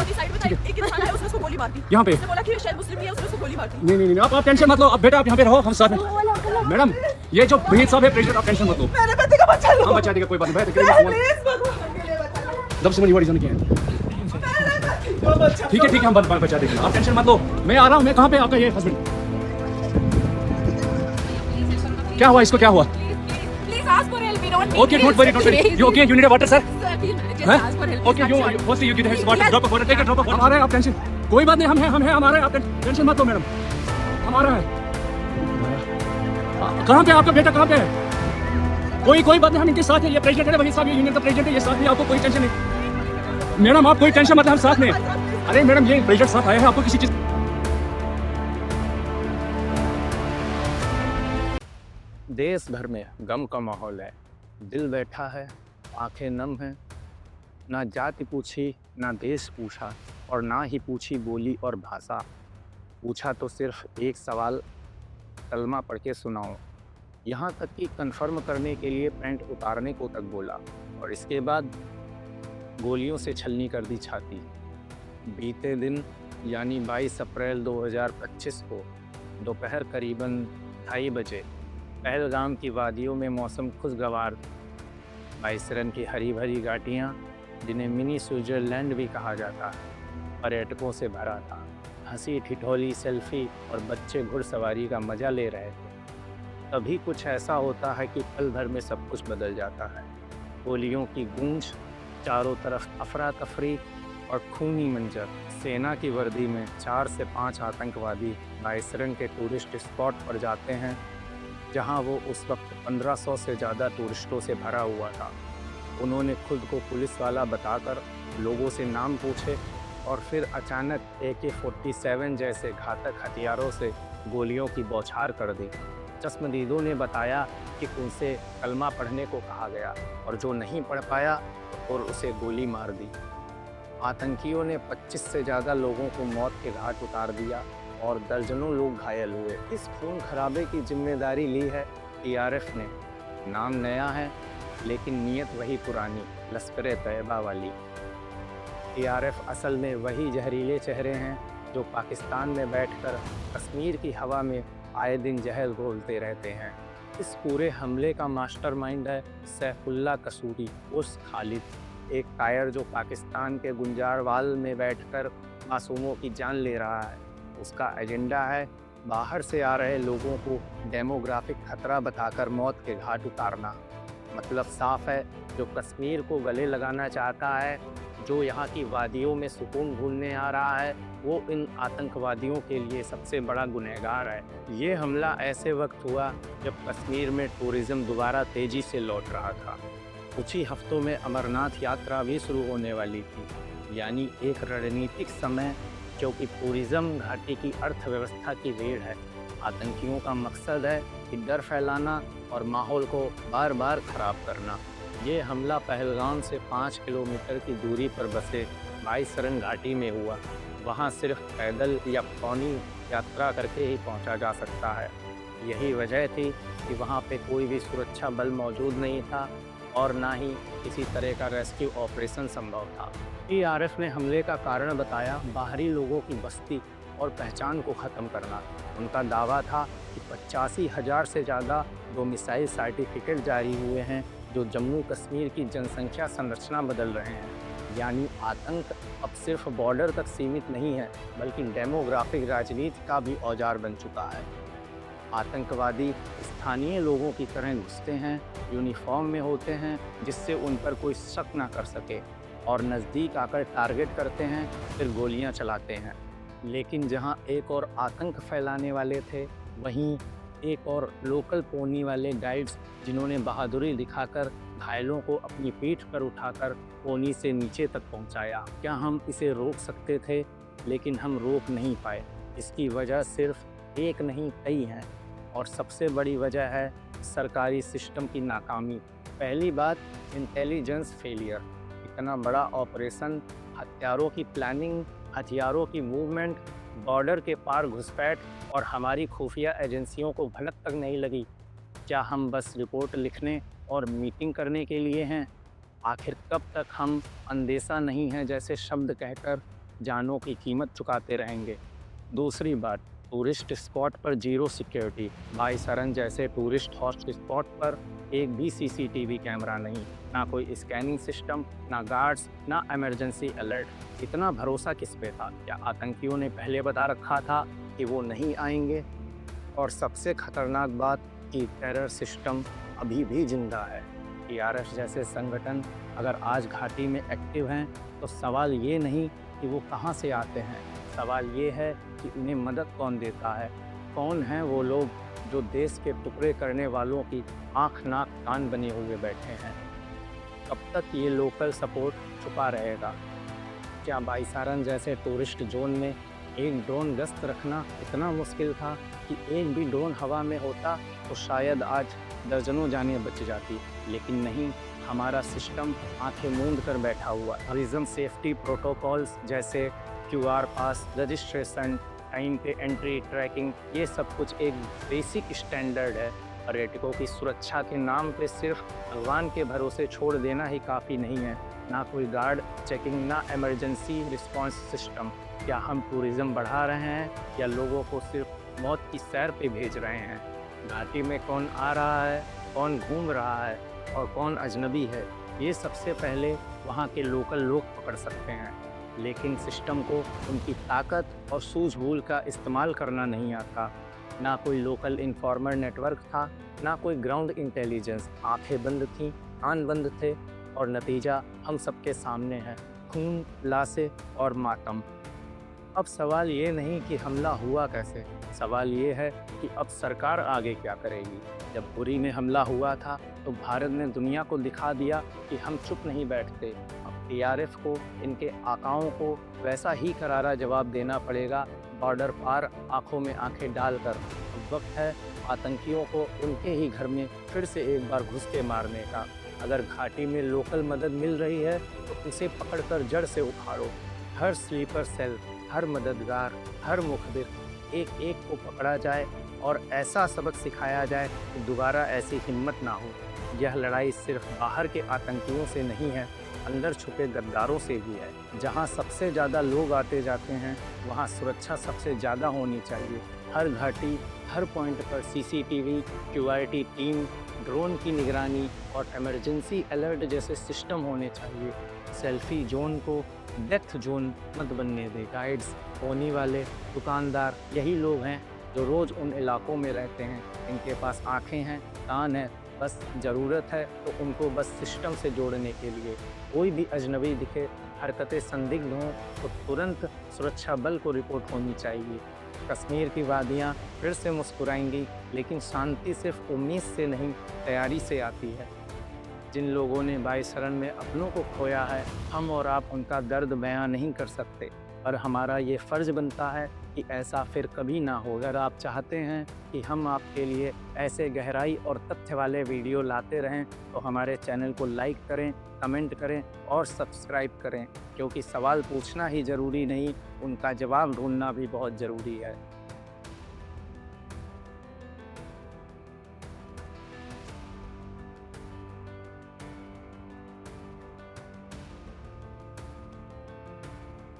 एक इंसान है, उसने उसको गोली मार दी। यहाँ पे उसने बोला कि ये शायद मुस्लिम ही है, उसने उसको गोली मार दी। नहीं आप टेंशन मत लो। अब बेटा आप यहाँ पे रहो, हम साथ में। मैडम ये जो भीड़ साहब है प्रेसिडेंट, आप टेंशन मत लो। मेरे बेटे का बच्चा लो। हम बचा देगा, कोई बात नहीं। प्लीज भगवान के लिए बचा लो। जब समझ वही क्या है। ठीक है हम बचा देंगे, आप टेंशन मत लो। मैं आ रहा हूँ। मैं कहाँ पे आपका ये हस्बैंड? क्या हुआ इसको, क्या हुआ? Okay, don't worry. You okay? You need a water, sir? Okay, firstly you give him water. Drop of water. Take a drop of water. हमारा है, आप टेंशन कोई बात नहीं। हम हैं हमारे, आप टेंशन मत लो मैडम। हमारा है। कहाँ पे आपका बेटा, कहाँ पे है? कोई बात नहीं, हम इनके साथ हैं। ये प्रेसिडेंट है, वही साहब, ये यूनियन का प्रेसिडेंट है, ये साथ में। आपको कोई टेंशन नहीं मैडम, आप कोई टेंशन मत लें, हम साथ में। अरे मैडम ये प्रेसिडेंट साथ आया है, आपको किसी चीज। देश भर में गम का माहौल है। दिल बैठा है, आंखें नम हैं। ना जाति पूछी, ना देश पूछा, और ना ही पूछी बोली और भाषा। पूछा तो सिर्फ एक सवाल, कलमा पढ़ के सुनाओ। यहाँ तक कि कन्फर्म करने के लिए पैंट उतारने को तक बोला, और इसके बाद गोलियों से छलनी कर दी छाती। बीते दिन यानी 22 अप्रैल 2025 को दोपहर करीबन 2:30 बजे पहलगाम की वादियों में मौसम खुशगवार। बाइसरन की हरी भरी घाटियाँ, जिन्हें मिनी स्विट्ज़रलैंड भी कहा जाता है, पर्यटकों से भरा था। हंसी ठिठोली, सेल्फी और बच्चे घुड़सवारी का मज़ा ले रहे थे। तभी कुछ ऐसा होता है कि पल भर में सब कुछ बदल जाता है। गोलियों की गूंज, चारों तरफ अफरा तफरी और खूनी मंजर। सेना की वर्दी में 4 से 5 आतंकवादी बाइसरन के टूरिस्ट स्पॉट पर जाते हैं, जहां वो उस वक्त 1500 से ज़्यादा टूरिस्टों से भरा हुआ था। उन्होंने खुद को पुलिस वाला बताकर लोगों से नाम पूछे और फिर अचानक AK-47 जैसे घातक हथियारों से गोलियों की बौछार कर दी। चश्मदीदों ने बताया कि उनसे कलमा पढ़ने को कहा गया, और जो नहीं पढ़ पाया और उसे गोली मार दी। आतंकियों ने 25 से ज़्यादा लोगों को मौत के घाट उतार दिया और दर्जनों लोग घायल हुए। इस खून खराबे की जिम्मेदारी ली है TRF ने। नाम नया है लेकिन नीयत वही पुरानी, लश्कर-ए-तैयबा वाली। TRF असल में वही जहरीले चेहरे हैं जो पाकिस्तान में बैठकर कश्मीर की हवा में आए दिन जहर घोलते रहते हैं। इस पूरे हमले का मास्टरमाइंड है सैफुल्ला कसूरी उर्फ खालिद, एक कायर जो पाकिस्तान के गुंजारवाल में बैठकर मासूमों की जान ले रहा है। उसका एजेंडा है बाहर से आ रहे लोगों को डेमोग्राफिक खतरा बताकर मौत के घाट उतारना। मतलब साफ है, जो कश्मीर को गले लगाना चाहता है, जो यहाँ की वादियों में सुकून ढूंढने आ रहा है, वो इन आतंकवादियों के लिए सबसे बड़ा गुनहगार है। ये हमला ऐसे वक्त हुआ जब कश्मीर में टूरिज़्म दोबारा तेज़ी से लौट रहा था। कुछ ही हफ्तों में अमरनाथ यात्रा भी शुरू होने वाली थी, यानी एक रणनीतिक समय, क्योंकि टूरिज़्म घाटी की अर्थव्यवस्था की रीढ़ है। आतंकियों का मकसद है कि डर फैलाना और माहौल को बार बार ख़राब करना। ये हमला पहलगाम से 5 किलोमीटर की दूरी पर बसे बाइसरन घाटी में हुआ। वहाँ सिर्फ पैदल या पौनी यात्रा करके ही पहुँचा जा सकता है। यही वजह थी कि वहाँ पे कोई भी सुरक्षा बल मौजूद नहीं था और ना ही किसी तरह का रेस्क्यू ऑपरेशन संभव था। TRF ने हमले का कारण बताया बाहरी लोगों की बस्ती और पहचान को ख़त्म करना। उनका दावा था कि 85,000 से ज़्यादा डोमिसाइल सर्टिफिकेट जारी हुए हैं, जो जम्मू कश्मीर की जनसंख्या संरचना बदल रहे हैं। यानी आतंक अब सिर्फ बॉर्डर तक सीमित नहीं है, बल्कि डेमोग्राफिक राजनीति का भी औजार बन चुका है। आतंकवादी स्थानीय लोगों की तरह घुसते हैं, यूनिफॉर्म में होते हैं, जिससे उन पर कोई शक ना कर सके, और नज़दीक आकर टारगेट करते हैं, फिर गोलियां चलाते हैं। लेकिन जहां एक और आतंक फैलाने वाले थे, वहीं एक और लोकल पोनी वाले गाइड्स, जिन्होंने बहादुरी दिखाकर घायलों को अपनी पीठ पर उठाकर पोनी से नीचे तक पहुंचाया। क्या हम इसे रोक सकते थे? लेकिन हम रोक नहीं पाए। इसकी वजह सिर्फ एक नहीं, कई हैं, और सबसे बड़ी वजह है सरकारी सिस्टम की नाकामी। पहली बात, इंटेलिजेंस फेलियर। इतना बड़ा ऑपरेशन, हथियारों की प्लानिंग, हथियारों की मूवमेंट, बॉर्डर के पार घुसपैठ, और हमारी खुफिया एजेंसियों को भनक तक नहीं लगी। क्या हम बस रिपोर्ट लिखने और मीटिंग करने के लिए हैं? आखिर कब तक हम अंदेशा नहीं है जैसे शब्द कहकर जानों की कीमत चुकाते रहेंगे। दूसरी बात, टूरिस्ट स्पॉट पर जीरो सिक्योरिटी। बाईसरन जैसे टूरिस्ट हॉट स्पॉट पर एक भी सीसीटीवी कैमरा नहीं, ना कोई स्कैनिंग सिस्टम, ना गार्ड्स, ना इमरजेंसी अलर्ट। इतना भरोसा किस पे था? क्या आतंकियों ने पहले बता रखा था कि वो नहीं आएंगे? और सबसे खतरनाक बात कि टेरर सिस्टम अभी भी जिंदा है। टीआरएस जैसे संगठन अगर आज घाटी में एक्टिव हैं तो सवाल ये नहीं कि वो कहाँ से आते हैं, सवाल ये है कि उन्हें मदद कौन देता है। कौन हैं वो लोग जो देश के टुकड़े करने वालों की आँख नाक कान बने हुए बैठे हैं? कब तक ये लोकल सपोर्ट छुपा रहेगा? क्या बाईसारन जैसे टूरिस्ट जोन में एक ड्रोन गश्त रखना इतना मुश्किल था कि एक भी ड्रोन हवा में होता तो शायद आज दर्जनों जानें बच जाती? लेकिन नहीं, हमारा सिस्टम आंखें मूंद कर बैठा हुआ। टूरिज्म सेफ्टी प्रोटोकॉल्स जैसे QR पास, रजिस्ट्रेशन, टाइम पे एंट्री, ट्रैकिंग, ये सब कुछ एक बेसिक स्टैंडर्ड है। पर्यटकों की सुरक्षा के नाम पे सिर्फ भगवान के भरोसे छोड़ देना ही काफ़ी नहीं है। ना कोई गार्ड चेकिंग, ना इमरजेंसी रिस्पांस सिस्टम। क्या हम टूरिज़्म बढ़ा रहे हैं या लोगों को सिर्फ मौत की सैर पे भेज रहे हैं? घाटी में कौन आ रहा है, कौन घूम रहा है और कौन अजनबी है, ये सबसे पहले वहाँ के लोकल लोग पकड़ सकते हैं। लेकिन सिस्टम को उनकी ताकत और सूझबूझ का इस्तेमाल करना नहीं आता। ना कोई लोकल इन्फॉर्मर नेटवर्क था, ना कोई ग्राउंड इंटेलिजेंस। आंखें बंद थीं, कान बंद थे और नतीजा हम सबके सामने है, खून, लाशें और मातम। अब सवाल ये नहीं कि हमला हुआ कैसे, सवाल ये है कि अब सरकार आगे क्या करेगी। जब उरी में हमला हुआ था तो भारत ने दुनिया को दिखा दिया कि हम चुप नहीं बैठते। अब टीआरएफ को, इनके आकाओं को वैसा ही करारा जवाब देना पड़ेगा, बॉर्डर पार आंखों में आंखें डालकर। अब वक्त है आतंकियों को उनके ही घर में फिर से एक बार घुस के मारने का। अगर घाटी में लोकल मदद मिल रही है तो उसे पकड़कर जड़ से उखाड़ो। हर स्लीपर सेल, हर मददगार, हर मुखबिर, एक एक को पकड़ा जाए और ऐसा सबक सिखाया जाए कि दोबारा ऐसी हिम्मत ना हो। यह लड़ाई सिर्फ बाहर के आतंकियों से नहीं है, अंदर छुपे गद्दारों से भी है। जहां सबसे ज़्यादा लोग आते जाते हैं वहां सुरक्षा सबसे ज़्यादा होनी चाहिए। हर घाटी, हर पॉइंट पर सीसीटीवी, सिक्योरिटी टीम, ड्रोन की निगरानी और इमरजेंसी अलर्ट जैसे सिस्टम होने चाहिए। सेल्फी जोन को डेथ जोन मत बनने दे। गाइड्स, होने वाले, दुकानदार, यही लोग हैं जो रोज़ उन इलाकों में रहते हैं। इनके पास आँखें हैं, कान है, बस ज़रूरत है तो उनको बस सिस्टम से जोड़ने के लिए। कोई भी अजनबी दिखे, हरकतें संदिग्ध हों तो तुरंत सुरक्षा बल को रिपोर्ट होनी चाहिए। कश्मीर की वादियाँ फिर से मुस्कुराएंगी, लेकिन शांति सिर्फ उम्मीद से नहीं, तैयारी से आती है। जिन लोगों ने बाईसरन में अपनों को खोया है, हम और आप उनका दर्द बयां नहीं कर सकते, और हमारा ये फ़र्ज़ बनता है कि ऐसा फिर कभी ना हो। अगर आप चाहते हैं कि हम आपके लिए ऐसे गहराई और तथ्य वाले वीडियो लाते रहें तो हमारे चैनल को लाइक करें, कमेंट करें और सब्सक्राइब करें, क्योंकि सवाल पूछना ही ज़रूरी नहीं, उनका जवाब ढूंढना भी बहुत ज़रूरी है।